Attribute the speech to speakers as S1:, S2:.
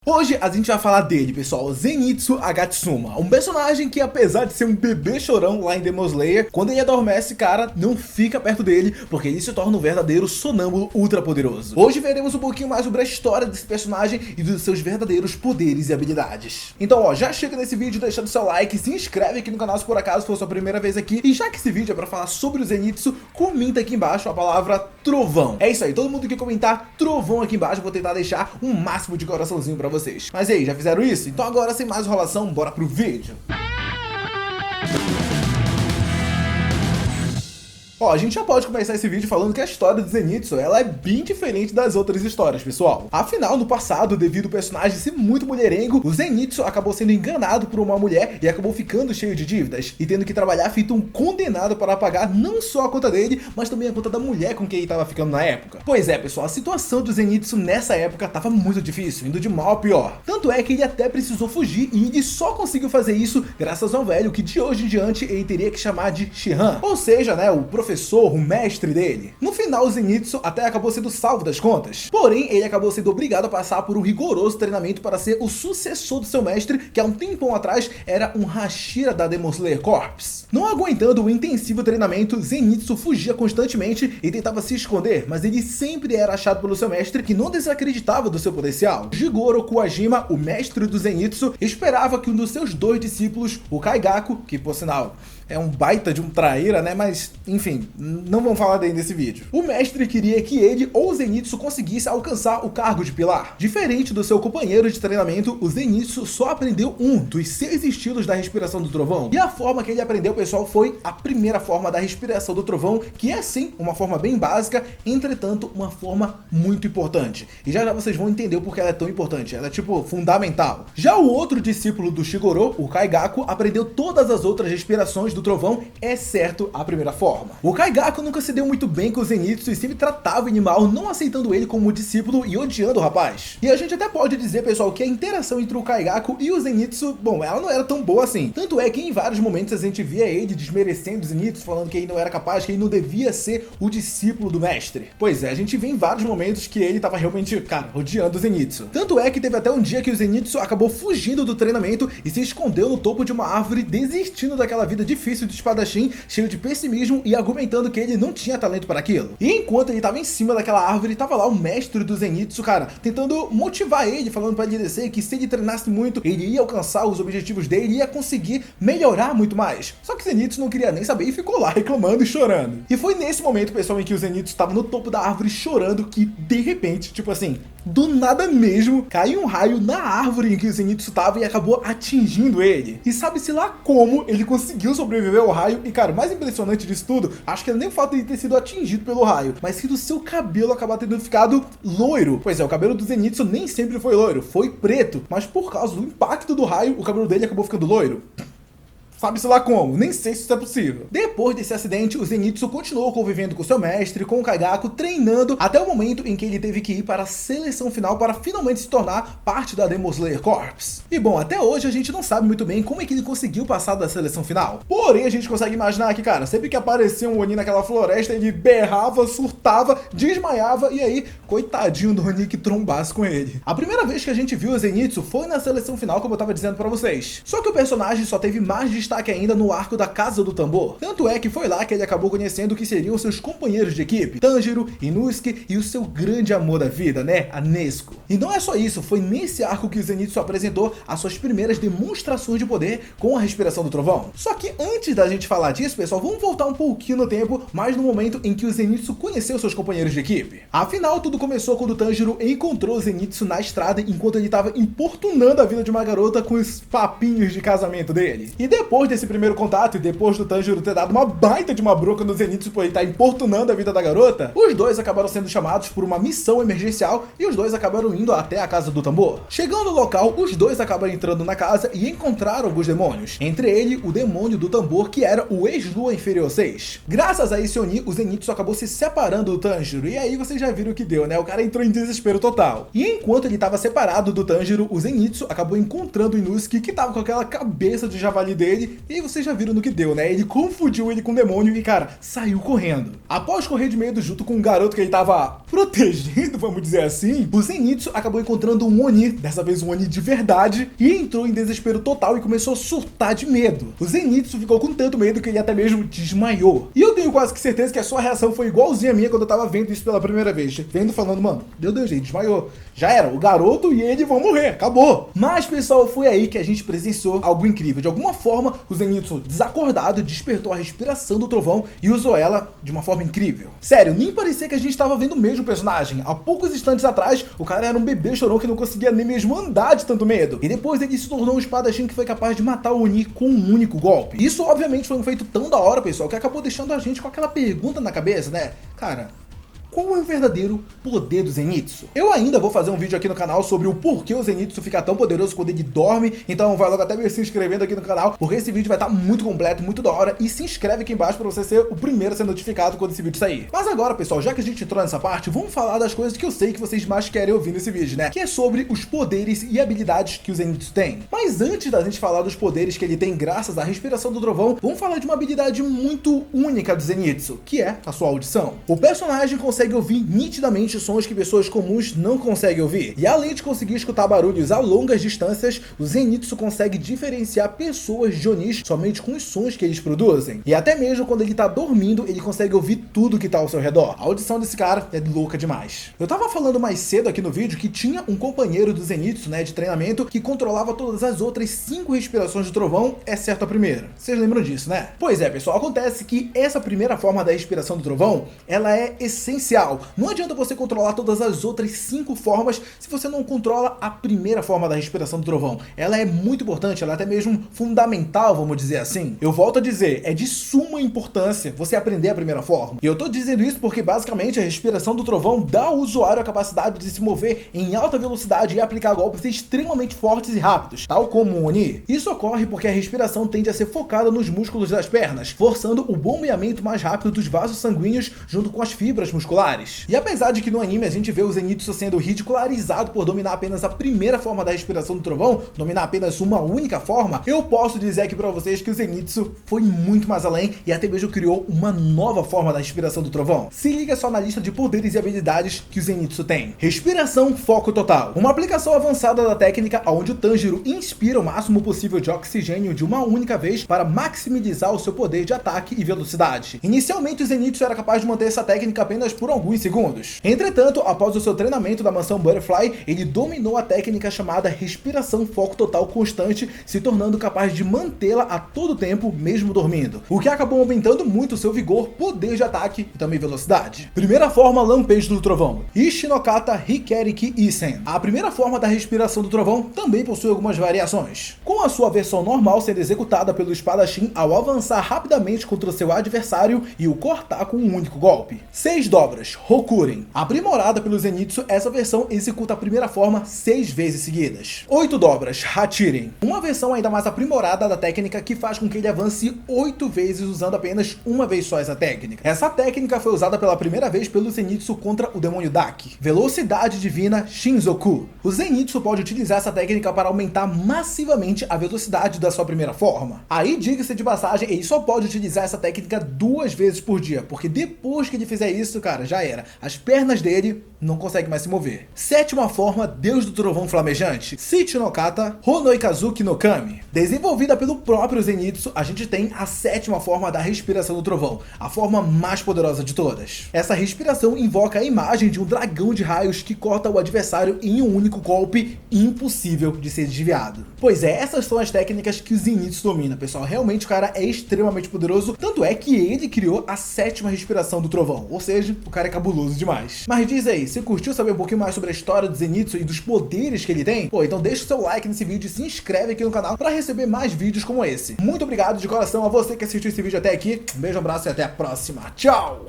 S1: Hoje a gente vai falar dele, pessoal, Zenitsu Agatsuma, um personagem que, apesar de ser um bebê chorão lá em Demon Slayer, quando ele adormece, cara, não fica perto dele, porque ele se torna um verdadeiro sonâmbulo ultra poderoso. Hoje veremos um pouquinho mais sobre a história desse personagem e dos seus verdadeiros poderes e habilidades. Então, ó, já chega nesse vídeo deixando seu like, se inscreve aqui no canal se por acaso for sua primeira vez aqui, e já que esse vídeo é pra falar sobre o Zenitsu, comenta aqui embaixo a palavra trovão. É isso aí, todo mundo que comentar trovão aqui embaixo, eu vou tentar deixar um máximo de coraçãozinho pra vocês. Mas e aí, já fizeram isso? Então agora, sem mais enrolação, bora pro vídeo. Ó, a gente já pode começar esse vídeo falando que a história do Zenitsu, ela é bem diferente das outras histórias, pessoal. Afinal, no passado, devido ao personagem ser muito mulherengo, o Zenitsu acabou sendo enganado por uma mulher e acabou ficando cheio de dívidas, e tendo que trabalhar feito um condenado para pagar não só a conta dele, mas também a conta da mulher com quem ele estava ficando na época. Pois é, pessoal, a situação do Zenitsu nessa época estava muito difícil, indo de mal a pior. Tanto é que ele até precisou fugir, e ele só conseguiu fazer isso graças ao velho que de hoje em diante ele teria que chamar de Shihan, ou seja, né, o professor, o mestre dele. No final, o Zenitsu até acabou sendo salvo das contas, porém ele acabou sendo obrigado a passar por um rigoroso treinamento para ser o sucessor do seu mestre, que há um tempão atrás era um Hashira da Demon Slayer Corps. Não aguentando o intensivo treinamento, Zenitsu fugia constantemente e tentava se esconder, mas ele sempre era achado pelo seu mestre, que não desacreditava do seu potencial. Jigoro Kuwajima, o mestre do Zenitsu, esperava que um dos seus dois discípulos, o Kaigaku, que por sinal é um baita de um traíra, né? Mas, enfim, não vamos falar dele nesse vídeo. O mestre queria que ele ou o Zenitsu conseguisse alcançar o cargo de pilar. Diferente do seu companheiro de treinamento, o Zenitsu só aprendeu um dos 6 estilos da respiração do trovão. E a forma que ele aprendeu, pessoal, foi a primeira forma da respiração do trovão, que é sim uma forma bem básica, entretanto, uma forma muito importante. E já já vocês vão entender o porquê ela é tão importante. Ela é, tipo, fundamental. Já o outro discípulo do Shigoro, o Kaigaku, aprendeu todas as outras respirações do trovão, exceto a primeira forma. O Kaigaku nunca se deu muito bem com o Zenitsu e sempre tratava o animal, não aceitando ele como discípulo e odiando o rapaz. E a gente até pode dizer, pessoal, que a interação entre o Kaigaku e o Zenitsu, bom, ela não era tão boa assim. Tanto é que em vários momentos a gente via ele desmerecendo o Zenitsu, falando que ele não era capaz, que ele não devia ser o discípulo do mestre. Pois é, a gente vê em vários momentos que ele tava realmente, cara, odiando o Zenitsu. Tanto é que teve até um dia que o Zenitsu acabou fugindo do treinamento e se escondeu no topo de uma árvore, desistindo daquela vida difícil de espadachim, cheio de pessimismo e argumentando que ele não tinha talento para aquilo. E enquanto ele tava em cima daquela árvore, tava lá o mestre do Zenitsu, cara, tentando motivar ele, falando para ele descer, que se ele treinasse muito, ele ia alcançar os objetivos dele e ia conseguir melhorar muito mais. Só que o Zenitsu não queria nem saber e ficou lá reclamando e chorando. E foi nesse momento, pessoal, em que o Zenitsu tava no topo da árvore chorando, que de repente, tipo assim, do nada mesmo, caiu um raio na árvore em que o Zenitsu tava e acabou atingindo ele. E sabe-se lá como ele conseguiu sobreviver ao raio. E cara, o mais impressionante disso tudo, acho que não é nem o fato de ter sido atingido pelo raio, mas sim do seu cabelo acabar tendo ficado loiro. Pois é, o cabelo do Zenitsu nem sempre foi loiro, foi preto, mas por causa do impacto do raio, o cabelo dele acabou ficando loiro. Sabe-se lá como, nem sei se isso é possível. Depois desse acidente, o Zenitsu continuou convivendo com seu mestre, com o Kaigaku, treinando até o momento em que ele teve que ir para a seleção final para finalmente se tornar parte da Demon Slayer Corps. E bom, até hoje a gente não sabe muito bem como é que ele conseguiu passar da seleção final. Porém, a gente consegue imaginar que, cara, sempre que aparecia um Oni naquela floresta, ele berrava, surtava, desmaiava, e aí, coitadinho do Oni que trombasse com ele. A primeira vez que a gente viu o Zenitsu foi na seleção final, como eu tava dizendo pra vocês. Só que o personagem só teve mais destaque ainda no arco da Casa do Tambor. Tanto é que foi lá que ele acabou conhecendo o que seriam seus companheiros de equipe, Tanjiro, Inosuke e o seu grande amor da vida, né, a Nezuko. E não é só isso, foi nesse arco que o Zenitsu apresentou as suas primeiras demonstrações de poder com a respiração do trovão. Só que antes da gente falar disso, pessoal, vamos voltar um pouquinho no tempo, mas no momento em que o Zenitsu conheceu seus companheiros de equipe. Afinal, tudo começou quando o Tanjiro encontrou o Zenitsu na estrada enquanto ele estava importunando a vida de uma garota com os papinhos de casamento dele. E depois desse primeiro contato e depois do Tanjiro ter dado uma baita de uma bronca no Zenitsu por ele estar importunando a vida da garota, os dois acabaram sendo chamados por uma missão emergencial e os dois acabaram indo até a Casa do Tambor. Chegando no local, os dois acabaram entrando na casa e encontraram alguns demônios, entre ele o demônio do tambor, que era o ex-lua inferior 6. Graças a esse Oni, o Zenitsu acabou se separando do Tanjiro, e aí vocês já viram o que deu, né? O cara entrou em desespero total. E enquanto ele estava separado do Tanjiro, o Zenitsu acabou encontrando o Inosuke, que estava com aquela cabeça de javali dele, ele, e aí vocês já viram no que deu, né? Ele confundiu ele com o demônio e, cara, saiu correndo. Após correr de medo junto com um garoto que ele tava protegendo, vamos dizer assim, o Zenitsu acabou encontrando um Oni, dessa vez um Oni de verdade, e entrou em desespero total e começou a surtar de medo. O Zenitsu ficou com tanto medo que ele até mesmo desmaiou. E eu tenho quase que certeza que a sua reação foi igualzinha a minha quando eu tava vendo isso pela primeira vez. Vendo, falando, mano, meu Deus, ele desmaiou. Já era, o garoto e ele vão morrer, acabou. Mas, pessoal, foi aí que a gente presenciou algo incrível. De alguma forma, o Zenitsu, desacordado, despertou a respiração do trovão e usou ela de uma forma incrível. Sério, nem parecia que a gente estava vendo o mesmo personagem. Há poucos instantes atrás, o cara era um bebê chorão que não conseguia nem mesmo andar de tanto medo. E depois ele se tornou um espadachim que foi capaz de matar o Oni com um único golpe. Isso, obviamente, foi um feito tão da hora, pessoal, que acabou deixando a gente com aquela pergunta na cabeça, né? Cara, qual é o verdadeiro poder do Zenitsu? Eu ainda vou fazer um vídeo aqui no canal sobre o porquê o Zenitsu fica tão poderoso quando ele dorme, então vai logo até se inscrevendo aqui no canal, porque esse vídeo vai estar muito completo, muito da hora, e se inscreve aqui embaixo pra você ser o primeiro a ser notificado quando esse vídeo sair. Mas agora, pessoal, já que a gente entrou nessa parte, vamos falar das coisas que eu sei que vocês mais querem ouvir nesse vídeo, né? Que é sobre os poderes e habilidades que o Zenitsu tem. Mas antes da gente falar dos poderes que ele tem graças à respiração do trovão, vamos falar de uma habilidade muito única do Zenitsu, que é a sua audição. O personagem consegue ouvir nitidamente sons que pessoas comuns não conseguem ouvir. E além de conseguir escutar barulhos a longas distâncias, o Zenitsu consegue diferenciar pessoas de Onis somente com os sons que eles produzem. E até mesmo quando ele tá dormindo, ele consegue ouvir tudo que tá ao seu redor. A audição desse cara é louca demais. Eu tava falando mais cedo aqui no vídeo que tinha um companheiro do Zenitsu, né, de treinamento, que controlava todas as outras 5 respirações do trovão, exceto a primeira. Vocês lembram disso, né? Pois é, pessoal, acontece que essa primeira forma da respiração do trovão, ela é essencial. Não adianta você controlar todas as outras 5 formas se você não controla a primeira forma da respiração do trovão. Ela é muito importante, ela é até mesmo fundamental, vamos dizer assim. Eu volto a dizer, é de suma importância você aprender a primeira forma. E eu tô dizendo isso porque basicamente a respiração do trovão dá ao usuário a capacidade de se mover em alta velocidade e aplicar golpes extremamente fortes e rápidos, tal como o Oni. Isso ocorre porque a respiração tende a ser focada nos músculos das pernas, forçando o bombeamento mais rápido dos vasos sanguíneos junto com as fibras musculares. E apesar de que no anime a gente vê o Zenitsu sendo ridicularizado por dominar apenas a primeira forma da respiração do trovão, dominar apenas uma única forma, eu posso dizer aqui pra vocês que o Zenitsu foi muito mais além e até mesmo criou uma nova forma da respiração do trovão. Se liga só na lista de poderes e habilidades que o Zenitsu tem. Respiração foco total. Uma aplicação avançada da técnica onde o Tanjiro inspira o máximo possível de oxigênio de uma única vez para maximizar o seu poder de ataque e velocidade. Inicialmente o Zenitsu era capaz de manter essa técnica apenas por alguns segundos. Entretanto, após o seu treinamento da mansão Butterfly, ele dominou a técnica chamada respiração foco total constante, se tornando capaz de mantê-la a todo tempo, mesmo dormindo, o que acabou aumentando muito seu vigor, poder de ataque e também velocidade. Primeira forma, lampejo do trovão. Ishinokata Hikeriki Isen. A primeira forma da respiração do trovão também possui algumas variações, com a sua versão normal sendo executada pelo espadachim ao avançar rapidamente contra o seu adversário e o cortar com um único golpe. 6 dobras, Rokuren. Aprimorada pelo Zenitsu, essa versão executa a primeira forma 6 vezes seguidas. 8 dobras, Hachiren. Uma versão ainda mais aprimorada da técnica que faz com que ele avance 8 vezes usando apenas uma vez só essa técnica. Essa técnica foi usada pela primeira vez pelo Zenitsu contra o demônio Daki. Velocidade divina Shinzoku. O Zenitsu pode utilizar essa técnica para aumentar massivamente a velocidade da sua primeira forma. Aí, diga-se de passagem, ele só pode utilizar essa técnica 2 vezes por dia, porque depois que ele fizer isso, cara, já era. As pernas dele não conseguem mais se mover. 7ª forma, Deus do Trovão Flamejante, Sichinokata Honoikazuki no Kami. Desenvolvida pelo próprio Zenitsu, a gente tem a 7ª forma da respiração do trovão, a forma mais poderosa de todas. Essa respiração invoca a imagem de um dragão de raios que corta o adversário em um único golpe, impossível de ser desviado. Pois é, essas são as técnicas que o Zenitsu domina, pessoal. Realmente o cara é extremamente poderoso, tanto é que ele criou a 7ª respiração do trovão, ou seja, o cara é cabuloso demais. Mas diz aí, você curtiu saber um pouquinho mais sobre a história do Zenitsu e dos poderes que ele tem? Pô, então deixa o seu like nesse vídeo e se inscreve aqui no canal para receber mais vídeos como esse. Muito obrigado de coração a você que assistiu esse vídeo até aqui. Um beijo, um abraço e até a próxima. Tchau!